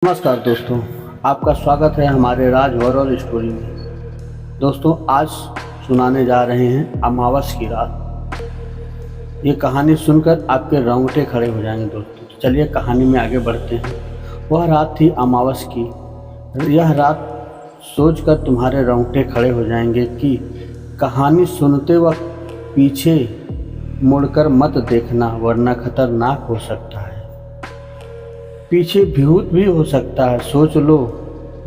नमस्कार दोस्तों, आपका स्वागत है हमारे राज हॉरर स्टोरी में। दोस्तों, आज सुनाने जा रहे हैं अमावस की रात। ये कहानी सुनकर आपके रोंगटे खड़े हो जाएंगे दोस्तों। तो चलिए कहानी में आगे बढ़ते हैं। वह रात थी अमावस की। यह रात सोचकर तुम्हारे रोंगटे खड़े हो जाएंगे कि कहानी सुनते वक्त पीछे मुड़कर मत देखना, वरना खतरनाक हो सकता है। पीछे भूत भी हो सकता है, सोच लो।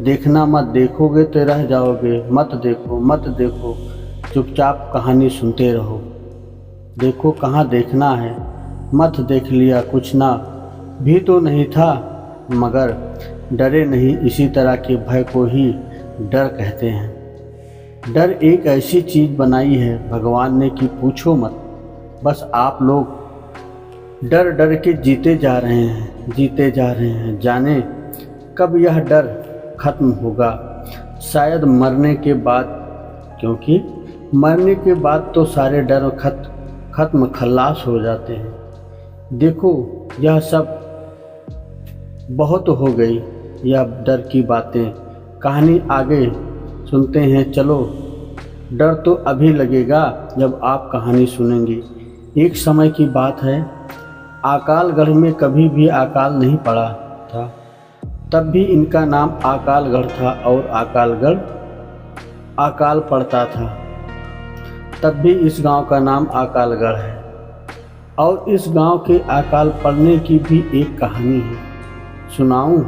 देखना मत, देखोगे तो रह जाओगे। मत देखो, मत देखो, चुपचाप कहानी सुनते रहो। देखो कहाँ देखना है, मत देख लिया कुछ ना भी तो नहीं था, मगर डरे नहीं। इसी तरह के भय को ही डर कहते हैं। डर एक ऐसी चीज़ बनाई है भगवान ने कि पूछो मत। बस आप लोग डर डर के जीते जा रहे हैं। जाने कब यह डर खत्म होगा। शायद मरने के बाद, क्योंकि मरने के बाद तो सारे डर खत्म खल्लास हो जाते हैं। देखो, यह सब बहुत हो गई, यह डर की बातें। कहानी आगे सुनते हैं। चलो, डर तो अभी लगेगा जब आप कहानी सुनेंगे। एक समय की बात है, आकालगढ़ में कभी भी अकाल नहीं पड़ा था। तब भी इनका नाम आकालगढ़ था और आकालगढ़ अकाल पड़ता था। तब भी इस गांव का नाम आकालगढ़ है। और इस गांव के अकाल पड़ने की भी एक कहानी है। सुनाऊं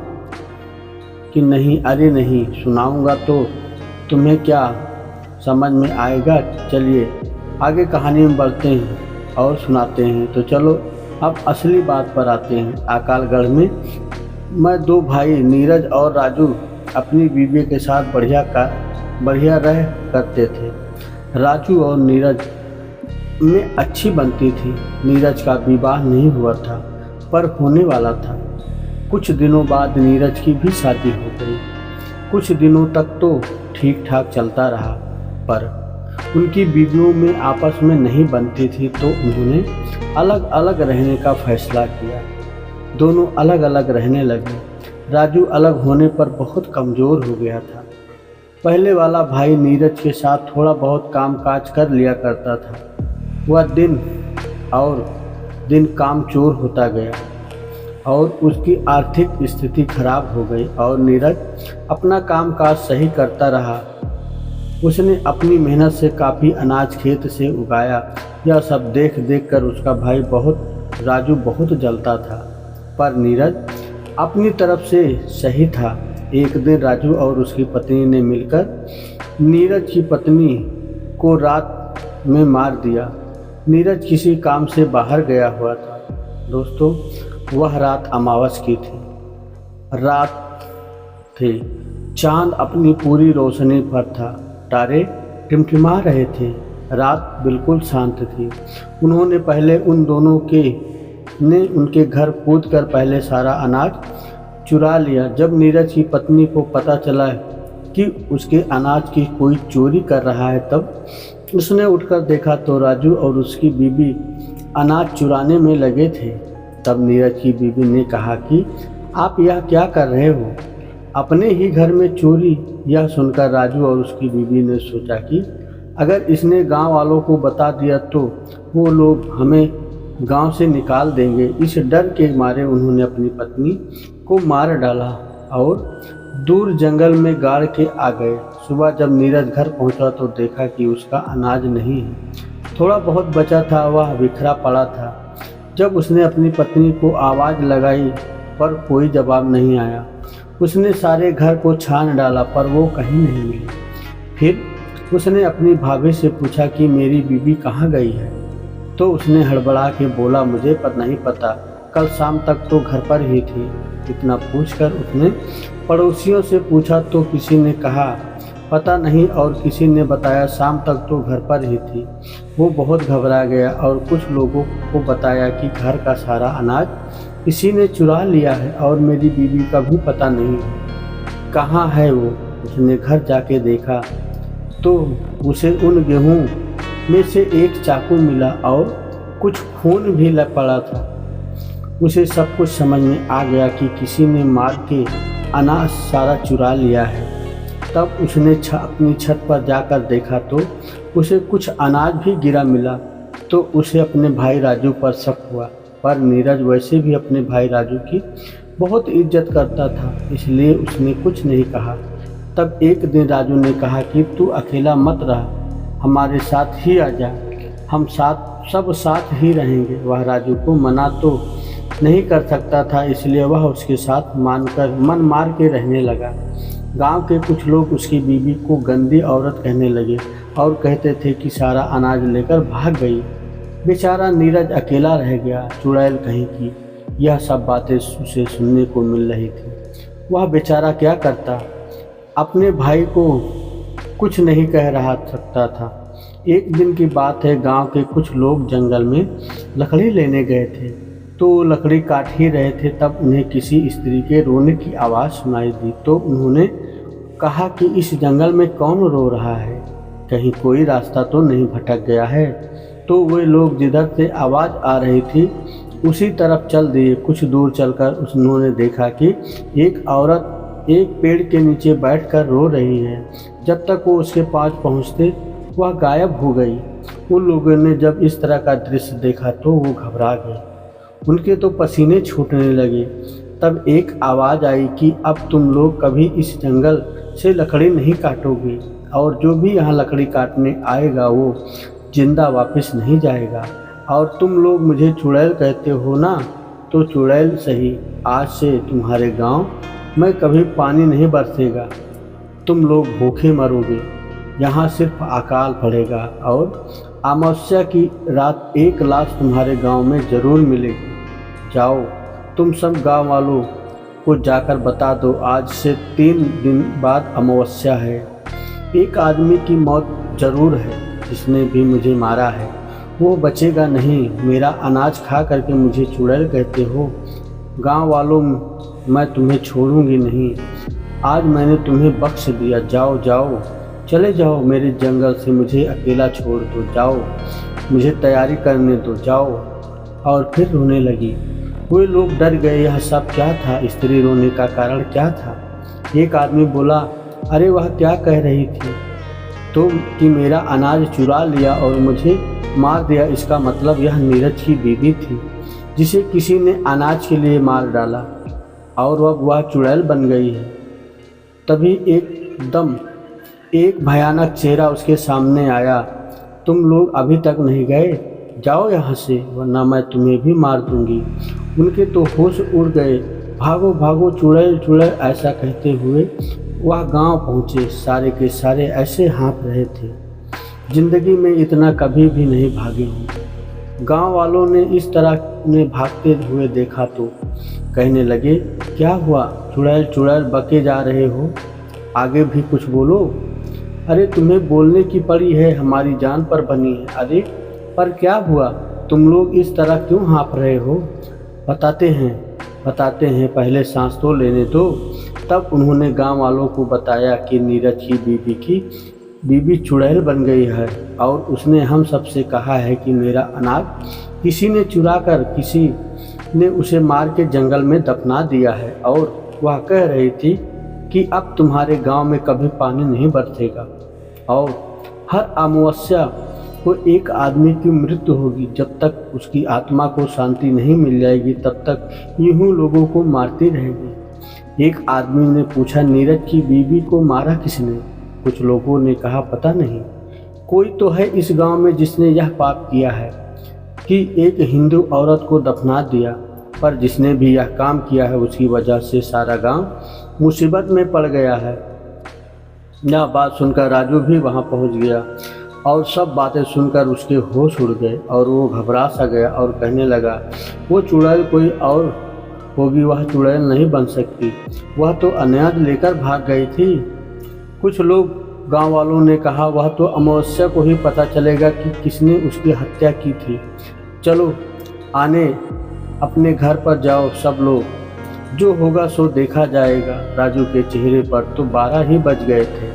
कि नहीं? अरे नहीं, सुनाऊंगा तो तुम्हें क्या समझ में आएगा। चलिए आगे कहानी में बढ़ते हैं और सुनाते हैं। तो चलो अब असली बात पर आते हैं। आकालगढ़ में मैं दो भाई नीरज और राजू अपनी बीवी के साथ बढ़िया रह करते थे। राजू और नीरज में अच्छी बनती थी। नीरज का विवाह नहीं हुआ था, पर होने वाला था। कुछ दिनों बाद नीरज की भी शादी हो गई। कुछ दिनों तक तो ठीक ठाक चलता रहा, पर उनकी बीवियों में आपस में नहीं बनती थी, तो उन्होंने अलग अलग रहने का फैसला किया। दोनों अलग अलग रहने लगे। राजू अलग होने पर बहुत कमज़ोर हो गया था। पहले वाला भाई नीरज के साथ थोड़ा बहुत काम काज कर लिया करता था। वह दिन और दिन कामचोर होता गया और उसकी आर्थिक स्थिति खराब हो गई। और नीरज अपना काम काज सही करता रहा। उसने अपनी मेहनत से काफ़ी अनाज खेत से उगाया। यह सब देख देख कर उसका भाई राजू बहुत जलता था, पर नीरज अपनी तरफ से सही था। एक दिन राजू और उसकी पत्नी ने मिलकर नीरज की पत्नी को रात में मार दिया। नीरज किसी काम से बाहर गया हुआ था। दोस्तों, वह रात अमावस की थी। रात थी, चांद अपनी पूरी रोशनी पर था। तारे टिमटिमा रहे थे। रात बिल्कुल शांत थी। उन्होंने पहले उनके घर कूद कर पहले सारा अनाज चुरा लिया। जब नीरज की पत्नी को पता चला कि उसके अनाज की कोई चोरी कर रहा है, तब उसने उठकर देखा तो राजू और उसकी बीवी अनाज चुराने में लगे थे। तब नीरज की बीवी ने कहा कि आप यह क्या कर रहे हो, अपने ही घर में चोरी। यह सुनकर राजू और उसकी बीवी ने सोचा कि अगर इसने गांव वालों को बता दिया तो वो लोग हमें गांव से निकाल देंगे। इस डर के मारे उन्होंने अपनी पत्नी को मार डाला और दूर जंगल में गाड़ के आ गए। सुबह जब नीरज घर पहुंचा तो देखा कि उसका अनाज नहीं है। थोड़ा बहुत बचा था, वह बिखरा पड़ा था। जब उसने अपनी पत्नी को आवाज़ लगाई पर कोई जवाब नहीं आया। उसने सारे घर को छान डाला पर वो कहीं नहीं मिली। फिर उसने अपनी भाभी से पूछा कि मेरी बीवी कहाँ गई है। तो उसने हड़बड़ा के बोला, मुझे नहीं पता, कल शाम तक तो घर पर ही थी। इतना पूछकर उसने पड़ोसियों से पूछा तो किसी ने कहा पता नहीं, और किसी ने बताया शाम तक तो घर पर ही थी। वो बहुत घबरा गया और कुछ लोगों को बताया कि घर का सारा अनाज किसी ने चुरा लिया है और मेरी बीवी का भी पता नहीं कहाँ है वो। उसने घर जाके देखा तो उसे उन गेहूं में से एक चाकू मिला और कुछ खून भी पड़ा था। उसे सब कुछ समझ में आ गया कि किसी ने मार के अनाज सारा चुरा लिया है। तब उसने अपनी छत पर जाकर देखा तो उसे कुछ अनाज भी गिरा मिला। तो उसे अपने भाई राजू पर शक हुआ, पर नीरज वैसे भी अपने भाई राजू की बहुत इज्जत करता था, इसलिए उसने कुछ नहीं कहा। तब एक दिन राजू ने कहा कि तू अकेला मत रह, हमारे साथ ही आ जा, हम सब साथ ही रहेंगे। वह राजू को मना तो नहीं कर सकता था, इसलिए वह उसके साथ मन मार के रहने लगा। गांव के कुछ लोग उसकी बीवी को गंदी औरत कहने लगे और कहते थे कि सारा अनाज लेकर भाग गई। बेचारा नीरज अकेला रह गया, चुड़ैल कहीं की। यह सब बातें उसे सुनने को मिल रही थी। वह बेचारा क्या करता, अपने भाई को कुछ नहीं कह रहा सकता था। एक दिन की बात है, गांव के कुछ लोग जंगल में लकड़ी लेने गए थे। तो लकड़ी काट ही रहे थे, तब उन्हें किसी स्त्री के रोने की आवाज़ सुनाई दी। तो उन्होंने कहा कि इस जंगल में कौन रो रहा है, कहीं कोई रास्ता तो नहीं भटक गया है। तो वे लोग जिधर से आवाज़ आ रही थी उसी तरफ चल दिए। कुछ दूर चलकर उन्होंने देखा कि एक औरत एक पेड़ के नीचे बैठकर रो रही है। जब तक वो उसके पास पहुंचते वह गायब हो गई। उन लोगों ने जब इस तरह का दृश्य देखा तो वो घबरा गए, उनके तो पसीने छूटने लगे। तब एक आवाज़ आई कि अब तुम लोग कभी इस जंगल से लकड़ी नहीं काटोगे, और जो भी यहाँ लकड़ी काटने आएगा वो जिंदा वापस नहीं जाएगा। और तुम लोग मुझे चुड़ैल कहते हो ना, तो चुड़ैल सही, आज से तुम्हारे गांव में कभी पानी नहीं बरसेगा, तुम लोग भूखे मरोगे, यहाँ सिर्फ अकाल पड़ेगा, और अमावस्या की रात एक लाश तुम्हारे गांव में ज़रूर मिलेगी। जाओ तुम सब गांव वालों को जाकर बता दो, आज से 3 दिन बाद अमावस्या है। एक आदमी की मौत ज़रूर है, जिसने भी मुझे मारा है वो बचेगा नहीं। मेरा अनाज खा करके मुझे चुड़ैल कहते हो, गांव वालों मैं तुम्हें छोड़ूंगी नहीं। आज मैंने तुम्हें बख्श दिया, जाओ जाओ चले जाओ मेरे जंगल से, मुझे अकेला छोड़ दो, जाओ मुझे तैयारी करने दो, जाओ। और फिर रोने लगी। वे लोग डर गए, यह सब क्या था, स्त्री रोने का कारण क्या था। एक आदमी बोला, अरे वह क्या कह रही थी, तो कि मेरा अनाज चुरा लिया और मुझे मार दिया, इसका मतलब यह नीरज की बीवी थी जिसे किसी ने अनाज के लिए मार डाला और वह चुड़ैल बन गई है। तभी एकदम एक भयानक चेहरा उसके सामने आया, तुम लोग अभी तक नहीं गए, जाओ यहाँ से वरना मैं तुम्हें भी मार दूंगी। उनके तो होश उड़ गए, भागो भागो चुड़ैल चुड़ैल ऐसा कहते हुए वह गांव पहुँचे। सारे के सारे ऐसे हाँफ रहे थे, जिंदगी में इतना कभी भी नहीं भागे हों। गांव वालों ने इस तरह उन्हें भागते हुए देखा तो कहने लगे, क्या हुआ चुड़ैल चुड़ैल बके जा रहे हो, आगे भी कुछ बोलो। अरे तुम्हें बोलने की पड़ी है, हमारी जान पर बनी है। अरे पर क्या हुआ, तुम लोग इस तरह क्यों हाँफ रहे हो, बताते हैं, पहले सांस तो लेने दो। तब उन्होंने गांव वालों को बताया कि नीरज की बीवी चुड़ैल बन गई है और उसने हम सबसे कहा है कि मेरा अनाज किसी ने चुरा कर किसी ने उसे मार के जंगल में दफना दिया है, और वह कह रही थी कि अब तुम्हारे गांव में कभी पानी नहीं बरसेगा और हर अमावस्या को एक आदमी की मृत्यु होगी। जब तक उसकी आत्मा को शांति नहीं मिल जाएगी तब तक यूं लोगों को मारती रहेगी। एक आदमी ने पूछा, नीरज की बीवी को मारा किसने? कुछ लोगों ने कहा, पता नहीं, कोई तो है इस गांव में जिसने यह पाप किया है कि एक हिंदू औरत को दफना दिया, पर जिसने भी यह काम किया है उसकी वजह से सारा गांव मुसीबत में पड़ गया है। यह बात सुनकर राजू भी वहां पहुंच गया और सब बातें सुनकर उसके होश उड़ गए और वो घबरा सा गया और कहने लगा, वो चुड़ैल कोई और होगी, वह चुड़ैल नहीं बन सकती, वह तो अनाज लेकर भाग गई थी। कुछ लोग गांव वालों ने कहा, वह तो अमावस्या को ही पता चलेगा कि किसने उसकी हत्या की थी। चलो आने अपने घर पर जाओ सब लोग, जो होगा सो देखा जाएगा। राजू के चेहरे पर तो 12 ही बज गए थे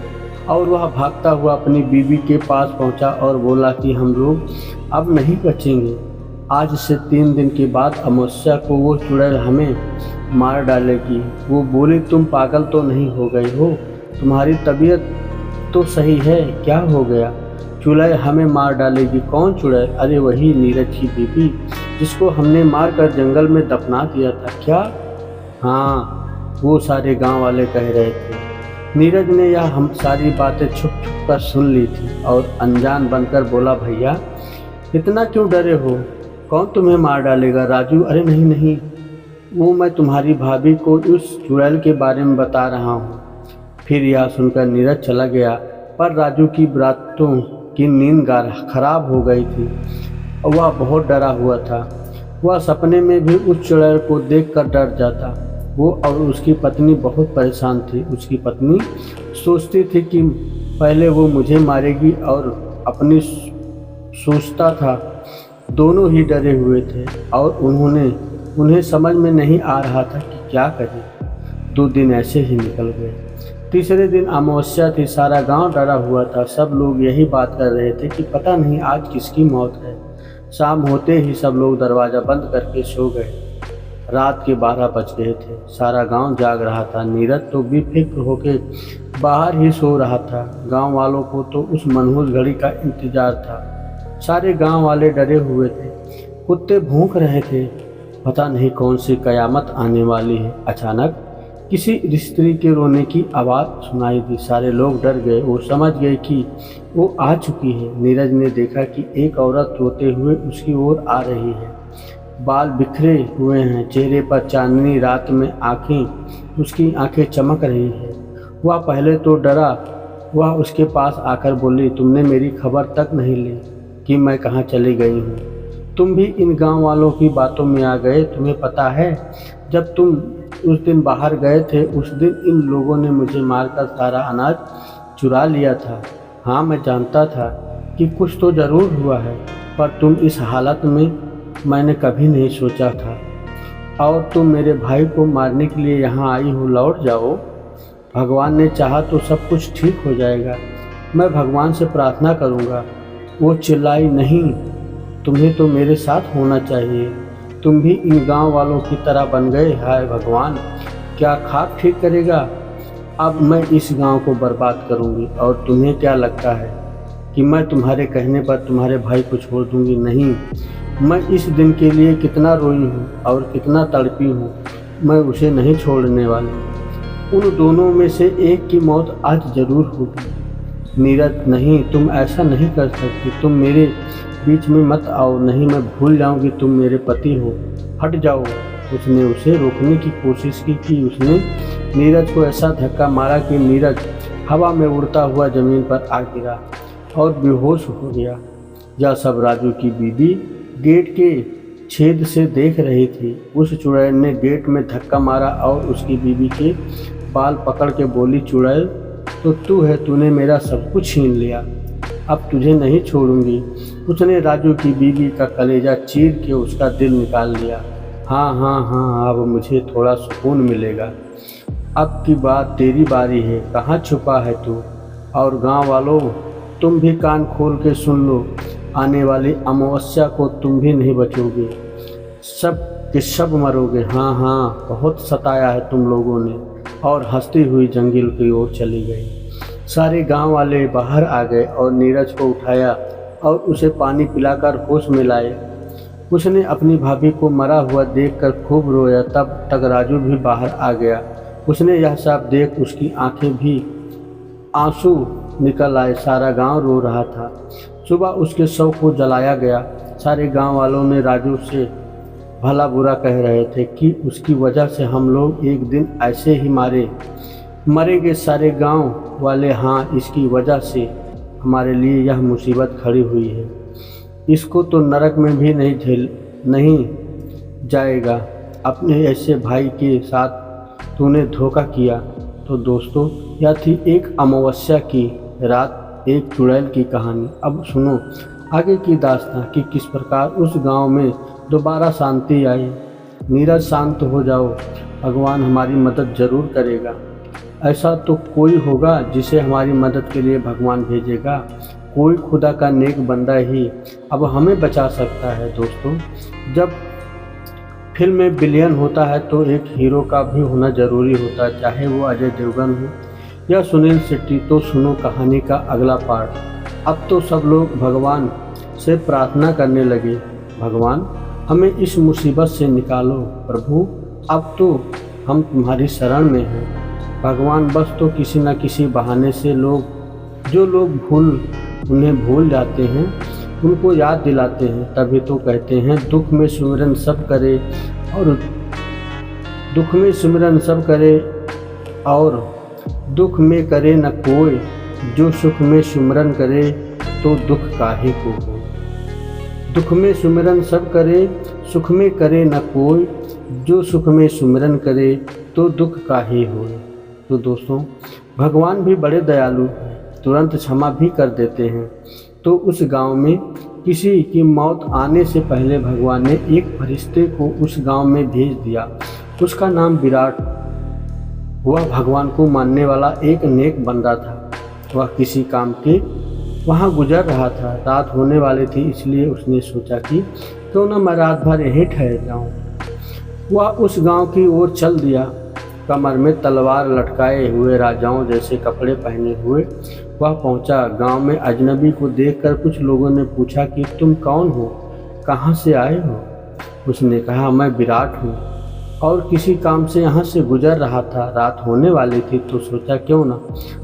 और वह भागता हुआ अपनी बीवी के पास पहुंचा और बोला कि हम लोग अब नहीं बचेंगे। आज से 3 दिन के बाद अमावस्या को वो चुड़ैल हमें मार डालेगी। वो बोली, तुम पागल तो नहीं हो गई हो? तुम्हारी तबीयत तो सही है, क्या हो गया? चुड़ैल हमें मार डालेगी। कौन चुड़ैल? अरे वही नीरज की बीबी, जिसको हमने मार कर जंगल में दफना दिया था। क्या? हाँ, वो सारे गांव वाले कह रहे थे। नीरज ने यह हम सारी बातें छुप छुप कर सुन ली थी और अनजान बनकर बोला, भैया इतना क्यों डरे हो? कौन तुम्हें मार डालेगा? राजू, अरे नहीं नहीं, वो मैं तुम्हारी भाभी को उस चुड़ैल के बारे में बता रहा हूँ। फिर यह सुनकर नीरज चला गया, पर राजू की बातों की नींद खराब हो गई थी। वह बहुत डरा हुआ था। वह सपने में भी उस चुड़ैल को देखकर डर जाता। वो और उसकी पत्नी बहुत परेशान थी। उसकी पत्नी सोचती थी कि पहले वो मुझे मारेगी और अपनी सोचता था। दोनों ही डरे हुए थे और उन्हें समझ में नहीं आ रहा था कि क्या करें। 2 दिन ऐसे ही निकल गए। तीसरे दिन अमावस्या थी। सारा गांव डरा हुआ था। सब लोग यही बात कर रहे थे कि पता नहीं आज किसकी मौत है। शाम होते ही सब लोग दरवाज़ा बंद करके सो गए। रात के 12 बज गए थे। सारा गांव जाग रहा था। नीरज तो बेफिक्र होकर बाहर ही सो रहा था। गांव वालों को तो उस मनहूस घड़ी का इंतजार था। सारे गांव वाले डरे हुए थे। कुत्ते भौंक रहे थे। पता नहीं कौन सी कयामत आने वाली है। अचानक किसी स्त्री के रोने की आवाज़ सुनाई दी। सारे लोग डर गए। वो समझ गए कि वो आ चुकी है। नीरज ने देखा कि एक औरत रोते हुए उसकी ओर आ रही है। बाल बिखरे हुए हैं, चेहरे पर चांदनी रात में उसकी आंखें चमक रही है। वह पहले तो डरा। वह उसके पास आकर बोली, तुमने मेरी खबर तक नहीं ली कि मैं कहाँ चली गई हूँ। तुम भी इन गांव वालों की बातों में आ गए। तुम्हें पता है, जब तुम उस दिन बाहर गए थे, उस दिन इन लोगों ने मुझे मारकर सारा अनाज चुरा लिया था। हाँ, मैं जानता था कि कुछ तो ज़रूर हुआ है, पर तुम इस हालत में मैंने कभी नहीं सोचा था। और तुम मेरे भाई को मारने के लिए यहाँ आई हो। लौट जाओ, भगवान ने चाहा तो सब कुछ ठीक हो जाएगा। मैं भगवान से प्रार्थना करूँगा। वो चिल्लाई, नहीं, तुम्हें तो मेरे साथ होना चाहिए। तुम भी इन गांव वालों की तरह बन गए। हाय भगवान, क्या खाक ठीक करेगा? अब मैं इस गांव को बर्बाद करूंगी। और तुम्हें क्या लगता है कि मैं तुम्हारे कहने पर तुम्हारे भाई को छोड़ दूंगी? नहीं, मैं इस दिन के लिए कितना रोई हूँ और कितना तड़पी हूँ। मैं उसे नहीं छोड़ने वाली। उन दोनों में से एक की मौत आज ज़रूर होगी। नीरज, नहीं, तुम ऐसा नहीं कर सकती। तुम मेरे बीच में मत आओ। नहीं, मैं भूल जाऊंगी तुम मेरे पति हो। हट जाओ। उसने उसे रोकने की कोशिश की कि उसने नीरज को ऐसा धक्का मारा कि नीरज हवा में उड़ता हुआ ज़मीन पर आ गिरा और बेहोश हो गया। यह सब राजू की बीबी गेट के छेद से देख रही थी। उस चुड़ैल ने गेट में धक्का मारा और उसकी बीबी के बाल पकड़ के बोली, चुड़ैल तो तू है, तूने मेरा सब कुछ छीन लिया। अब तुझे नहीं छोड़ूंगी। उसने राजू की बीबी का कलेजा चीर के उसका दिल निकाल लिया। हाँ हाँ हाँ, अब मुझे थोड़ा सुकून मिलेगा। अब की बात तेरी बारी है। कहाँ छुपा है तू? और गांव वालों, तुम भी कान खोल के सुन लो। आने वाली अमावस्या को तुम भी नहीं बचोगे। सब के सब मरोगे। हाँ हाँ, बहुत सताया है तुम लोगों ने। और हंसती हुई जंगल की ओर चली गई। सारे गांव वाले बाहर आ गए और नीरज को उठाया और उसे पानी पिलाकर होश में लाए। उसने अपनी भाभी को मरा हुआ देखकर खूब रोया। तब तक राजू भी बाहर आ गया। उसने यह सब देख उसकी आंखें भी आंसू निकल आए। सारा गांव रो रहा था। सुबह उसके शव को जलाया गया। सारे गांव वालों ने राजू से भला बुरा कह रहे थे कि उसकी वजह से हम लोग एक दिन ऐसे ही मरेंगे। सारे गांव वाले, हाँ, इसकी वजह से हमारे लिए यह मुसीबत खड़ी हुई है। इसको तो नरक में भी नहीं जाएगा। अपने ऐसे भाई के साथ तूने धोखा किया। तो दोस्तों, यह थी एक अमावस्या की रात, एक चुड़ैल की कहानी। अब सुनो आगे की दास्तां कि किस प्रकार उस गांव में दोबारा शांति आई। नीरज, शांत हो जाओ, भगवान हमारी मदद ज़रूर करेगा। ऐसा तो कोई होगा जिसे हमारी मदद के लिए भगवान भेजेगा। कोई खुदा का नेक बंदा ही अब हमें बचा सकता है। दोस्तों, जब फिल्म में विलेन होता है तो एक हीरो का भी होना जरूरी होता है, चाहे वो अजय देवगन हो या सुनील शेट्टी। तो सुनो कहानी का अगला पार्ट। अब तो सब लोग भगवान से प्रार्थना करने लगे, भगवान हमें इस मुसीबत से निकालो, प्रभु अब तो हम तुम्हारी शरण में हैं। भगवान बस तो किसी न किसी बहाने से जो लोग उन्हें भूल जाते हैं उनको याद दिलाते हैं। तभी तो कहते हैं दुख में सिमरन सब करे और दुख में करे न कोई, जो सुख में सिमरन करे तो दुख काहे को हो। दुख में सिमरन सब करे, सुख में करे न कोई, जो सुख में सिमरन करे तो दुख काहे हो। तो दोस्तों भगवान भी बड़े दयालु हैं, तुरंत क्षमा भी कर देते हैं। तो उस गांव में किसी की मौत आने से पहले भगवान ने एक फरिश्ते को उस गांव में भेज दिया। उसका नाम विराट। वह भगवान को मानने वाला एक नेक बंदा था। वह किसी काम के वहां गुजर रहा था। रात होने वाली थी, इसलिए उसने सोचा कि क्यों न मैं रात भर यहीं ठहर जाऊं। वह उस गांव की ओर चल दिया, कमर में तलवार लटकाए हुए, राजाओं जैसे कपड़े पहने हुए। वह पहुंचा। गांव में अजनबी को देखकर कुछ लोगों ने पूछा कि तुम कौन हो, कहां से आए हो। उसने कहा मैं विराट हूँ और किसी काम से यहाँ से गुजर रहा था। रात होने वाली थी तो सोचा क्यों ना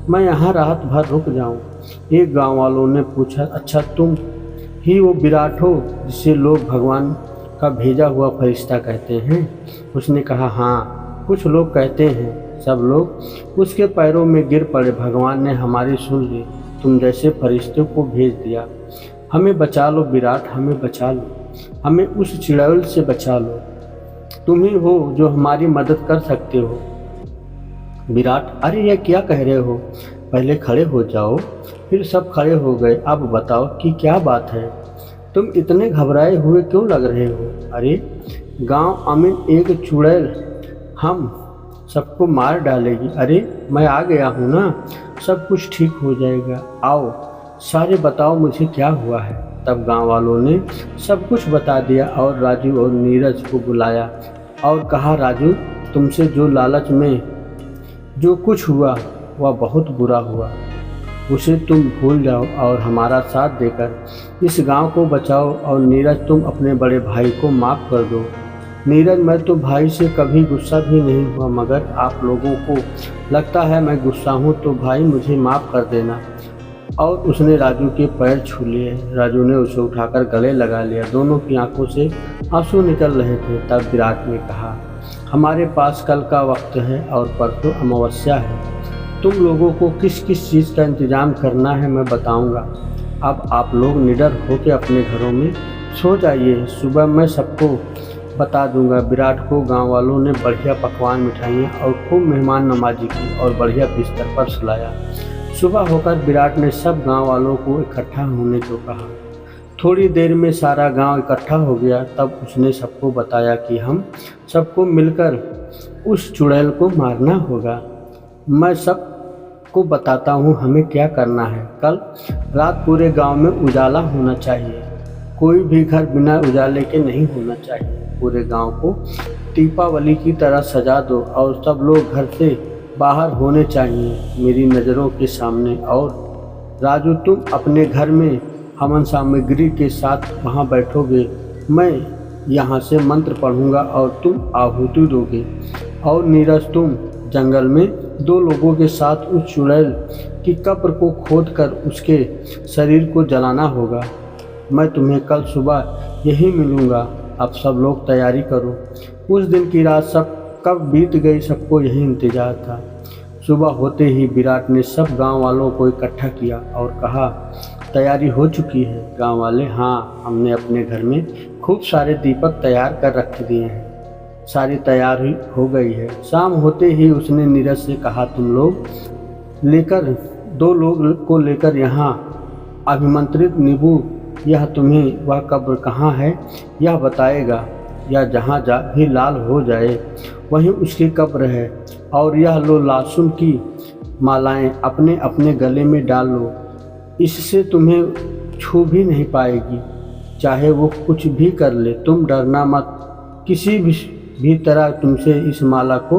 मैं यहाँ रात भर रुक जाऊँ। एक गांव वालों ने पूछा अच्छा तुम ही वो विराट हो जिसे लोग भगवान का भेजा हुआ फरिश्ता कहते हैं। उसने कहा हाँ, कुछ लोग कहते हैं। सब लोग उसके पैरों में गिर पड़े। भगवान ने हमारी सुन ली, तुम जैसे फरिश्ते को भेज दिया। हमें बचा लो विराट, हमें बचा लो, हमें उस चुड़ैल से बचा लो। तुम ही हो जो हमारी मदद कर सकते हो। विराट अरे यह क्या कह रहे हो, पहले खड़े हो जाओ। फिर सब खड़े हो गए। अब बताओ कि क्या बात है, तुम इतने घबराए हुए क्यों लग रहे हो। अरे गांव अमीन एक चुड़ैल हम सबको मार डालेगी। अरे मैं आ गया हूँ ना, सब कुछ ठीक हो जाएगा। आओ सारे बताओ मुझे क्या हुआ है। तब गांव वालों ने सब कुछ बता दिया और राजू और नीरज को बुलाया और कहा राजू तुमसे जो लालच में जो कुछ हुआ वह बहुत बुरा हुआ, उसे तुम भूल जाओ और हमारा साथ देकर इस गांव को बचाओ। और नीरज तुम अपने बड़े भाई को माफ़ कर दो। नीरज मैं तो भाई से कभी गुस्सा भी नहीं हुआ, मगर आप लोगों को लगता है मैं गुस्सा हूँ, तो भाई मुझे माफ़ कर देना। और उसने राजू के पैर छू लिए। राजू ने उसे उठाकर गले लगा लिया। दोनों की आंखों से आंसू निकल रहे थे। तब विराट ने कहा हमारे पास कल का वक्त है और परसों अमावस्या है। तुम लोगों को किस किस चीज़ का इंतज़ाम करना है मैं बताऊंगा। अब आप लोग निडर होकर अपने घरों में सो जाइए, सुबह मैं सबको बता दूंगा। विराट को गांव वालों ने बढ़िया पकवान, मिठाइयाँ और खूब मेहमान नवाजी की और बढ़िया बिस्तर पर सुलाया। सुबह होकर विराट ने सब गांव वालों को इकट्ठा होने को कहा। थोड़ी देर में सारा गांव इकट्ठा हो गया। तब उसने सबको बताया कि हम सबको मिलकर उस चुड़ैल को मारना होगा। मैं सबको बताता हूँ हमें क्या करना है। कल रात पूरे गांव में उजाला होना चाहिए। कोई भी घर बिना उजाले के नहीं होना चाहिए। पूरे गांव को दीपावली की तरह सजा दो और सब लोग घर से बाहर होने चाहिए मेरी नज़रों के सामने। और राजू तुम अपने घर में हवन सामग्री के साथ वहाँ बैठोगे। मैं यहाँ से मंत्र पढ़ूँगा और तुम आहुति दोगे। और नीरज तुम जंगल में 2 लोगों के साथ उस चुड़ैल की कब्र को खोदकर उसके शरीर को जलाना होगा। मैं तुम्हें कल सुबह यही मिलूँगा। अब सब लोग तैयारी करो। उस दिन की रात सब कब बीत गई, सबको यही इंतज़ार था। सुबह होते ही विराट ने सब गांव वालों को इकट्ठा किया और कहा तैयारी हो चुकी है। गांव वाले हाँ, हमने अपने घर में खूब सारे दीपक तैयार कर रख दिए हैं, सारी तैयारी हो गई है। शाम होते ही उसने नीरज से कहा तुम लोग लेकर 2 लोग को लेकर यहाँ अभिमंत्रित नींबू, यह तुम्हें वह कब्र कहाँ है यह बताएगा। या जहाँ भी लाल हो जाए वहीं उसकी कब्र है। और यह लो लहसुन की मालाएं अपने अपने गले में डाल लो, इससे तुम्हें छू भी नहीं पाएगी, चाहे वो कुछ भी कर ले। तुम डरना मत, किसी भी तरह तुमसे इस माला को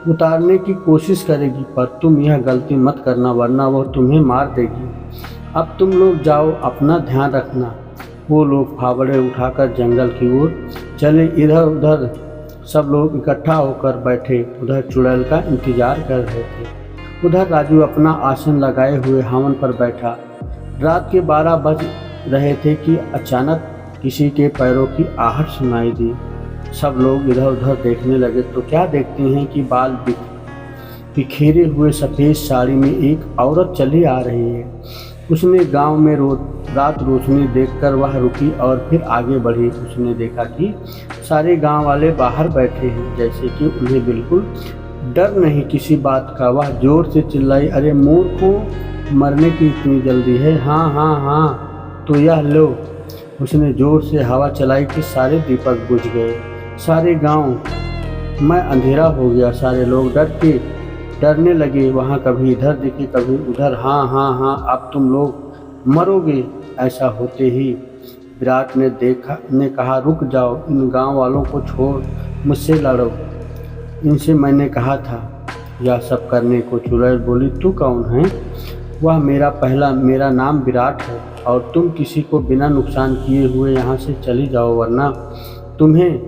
उतारने की कोशिश करेगी, पर तुम यह गलती मत करना वरना वह तुम्हें मार देगी। अब तुम लोग जाओ, अपना ध्यान रखना। वो लोग फावड़े उठाकर जंगल की ओर चले। इधर उधर सब लोग इकट्ठा होकर बैठे उधर चुड़ैल का इंतजार कर रहे थे। उधर राजू अपना आसन लगाए हुए हवन पर बैठा। रात के 12 बज रहे थे कि अचानक किसी के पैरों की आहट सुनाई दी। सब लोग इधर उधर देखने लगे तो क्या देखते हैं कि बाल बिखेरे हुए सफ़ेद साड़ी में एक औरत चली आ रही है। उसने गांव में रात रोशनी देखकर वह रुकी और फिर आगे बढ़ी। उसने देखा कि सारे गांव वाले बाहर बैठे हैं, जैसे कि उन्हें बिल्कुल डर नहीं किसी बात का। वह जोर से चिल्लाई, अरे मूर्खों, मरने की इतनी जल्दी है? हाँ हाँ हाँ, तो यह लो। उसने जोर से हवा चलाई कि सारे दीपक बुझ गए। सारे गांव में अंधेरा हो गया। सारे लोग डरने लगे। वहाँ कभी इधर दिखे कभी उधर। हाँ हाँ हाँ, अब तुम लोग मरोगे। ऐसा होते ही विराट ने कहा, रुक जाओ, इन गांव वालों को छोड़, मुझसे लड़ो। इनसे मैंने कहा था यह सब करने को। चुड़ैल बोली, तू कौन है? वह मेरा नाम विराट है और तुम किसी को बिना नुकसान किए हुए यहाँ से चली जाओ वरना तुम्हें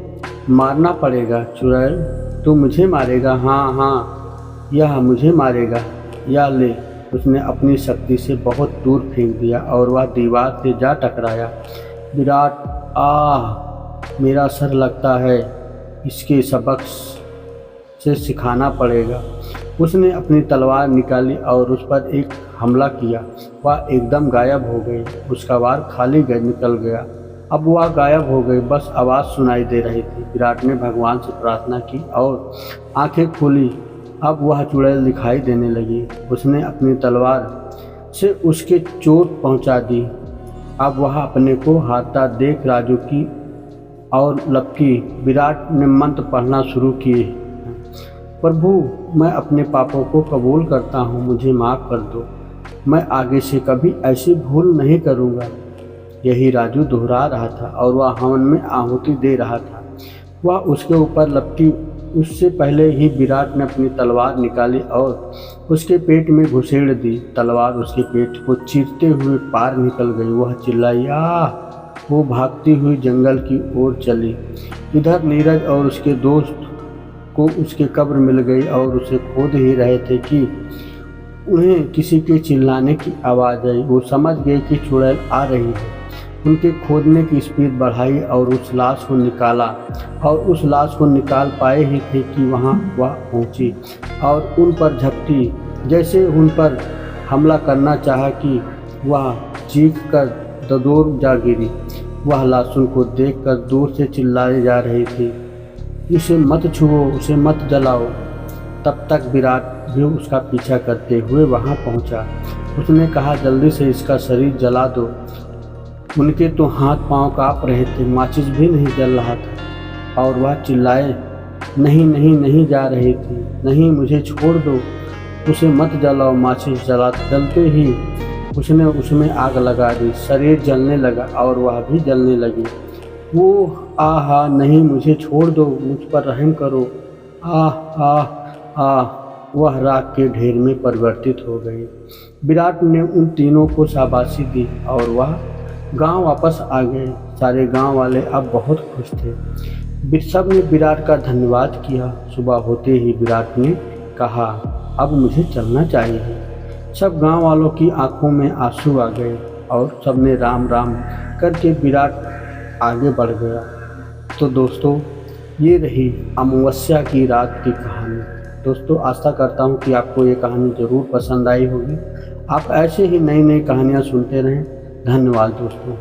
मारना पड़ेगा। चुड़ैल, तू मुझे मारेगा? हाँ हाँ, यह मुझे मारेगा। या ले। उसने अपनी शक्ति से बहुत दूर फेंक दिया और वह दीवार से जा टकराया। विराट, मेरा सर लगता है, इसके सबक से सिखाना पड़ेगा। उसने अपनी तलवार निकाली और उस पर एक हमला किया। वह एकदम गायब हो गई। उसका वार खाली निकल गया। अब वह गायब हो गई, बस आवाज़ सुनाई दे रही थी। विराट ने भगवान से प्रार्थना की और आंखें खोली। अब वह चुड़ैल दिखाई देने लगी। उसने अपनी तलवार से उसके चोट पहुंचा दी। अब वह अपने को हारता देख राजू की और लपकी। विराट ने मंत्र पढ़ना शुरू किए। प्रभु, मैं अपने पापों को कबूल करता हूँ, मुझे माफ़ कर दो। मैं आगे से कभी ऐसी भूल नहीं करूँगा। यही राजू दोहरा रहा था और वह हवन में आहुति दे रहा था। वह उसके ऊपर लपकी। उससे पहले ही विराट ने अपनी तलवार निकाली और उसके पेट में घुसेड़ दी। तलवार उसके पेट को चीरते हुए पार निकल गई। वह चिल्लाई, आह! वो भागती हुई जंगल की ओर चली। इधर नीरज और उसके दोस्त को उसकी कब्र मिल गई और उसे खोद ही रहे थे कि उन्हें किसी के चिल्लाने की आवाज़ आई। वो समझ गए कि चुड़ैल आ रही है। उनके खोदने की स्पीड बढ़ाई और उस लाश को निकाला और उस लाश को निकाल पाए ही थे कि वहाँ वह पहुँची और उन पर झपटी। जैसे उन पर हमला करना चाहा कि वह चीख कर दौड़ जा गिरी। वह लाशों को देखकर दूर से चिल्लाई जा रही थी, इसे मत छुओ, उसे मत जलाओ। तब तक विराट भी उसका पीछा करते हुए वहाँ पहुँचा। उसने कहा, जल्दी से इसका शरीर जला दो। उनके तो हाथ पांव काँप रहे थे, माचिस भी नहीं जल रहा था और वह चिल्लाए नहीं जा रही थी, नहीं, मुझे छोड़ दो, उसे मत जलाओ। माचिस जलते ही उसने उसमें आग लगा दी। शरीर जलने लगा और वह भी जलने लगी। वो आहा, नहीं, मुझे छोड़ दो, मुझ पर रहम करो। आह आह आह, वह राख के ढेर में परिवर्तित हो गई। विराट ने उन तीनों को शाबाशी दी और वह गांव वापस आ गए। सारे गांव वाले अब बहुत खुश थे। सब ने विराट का धन्यवाद किया। सुबह होते ही विराट ने कहा, अब मुझे चलना चाहिए। सब गांव वालों की आंखों में आंसू आ गए और सब ने राम राम करके विराट आगे बढ़ गया। तो दोस्तों, ये रही अमावस्या की रात की कहानी। दोस्तों, आशा करता हूँ कि आपको ये कहानी ज़रूर पसंद आई होगी। आप ऐसे ही नई नई कहानियाँ सुनते रहें। धन्यवाद दोस्तों।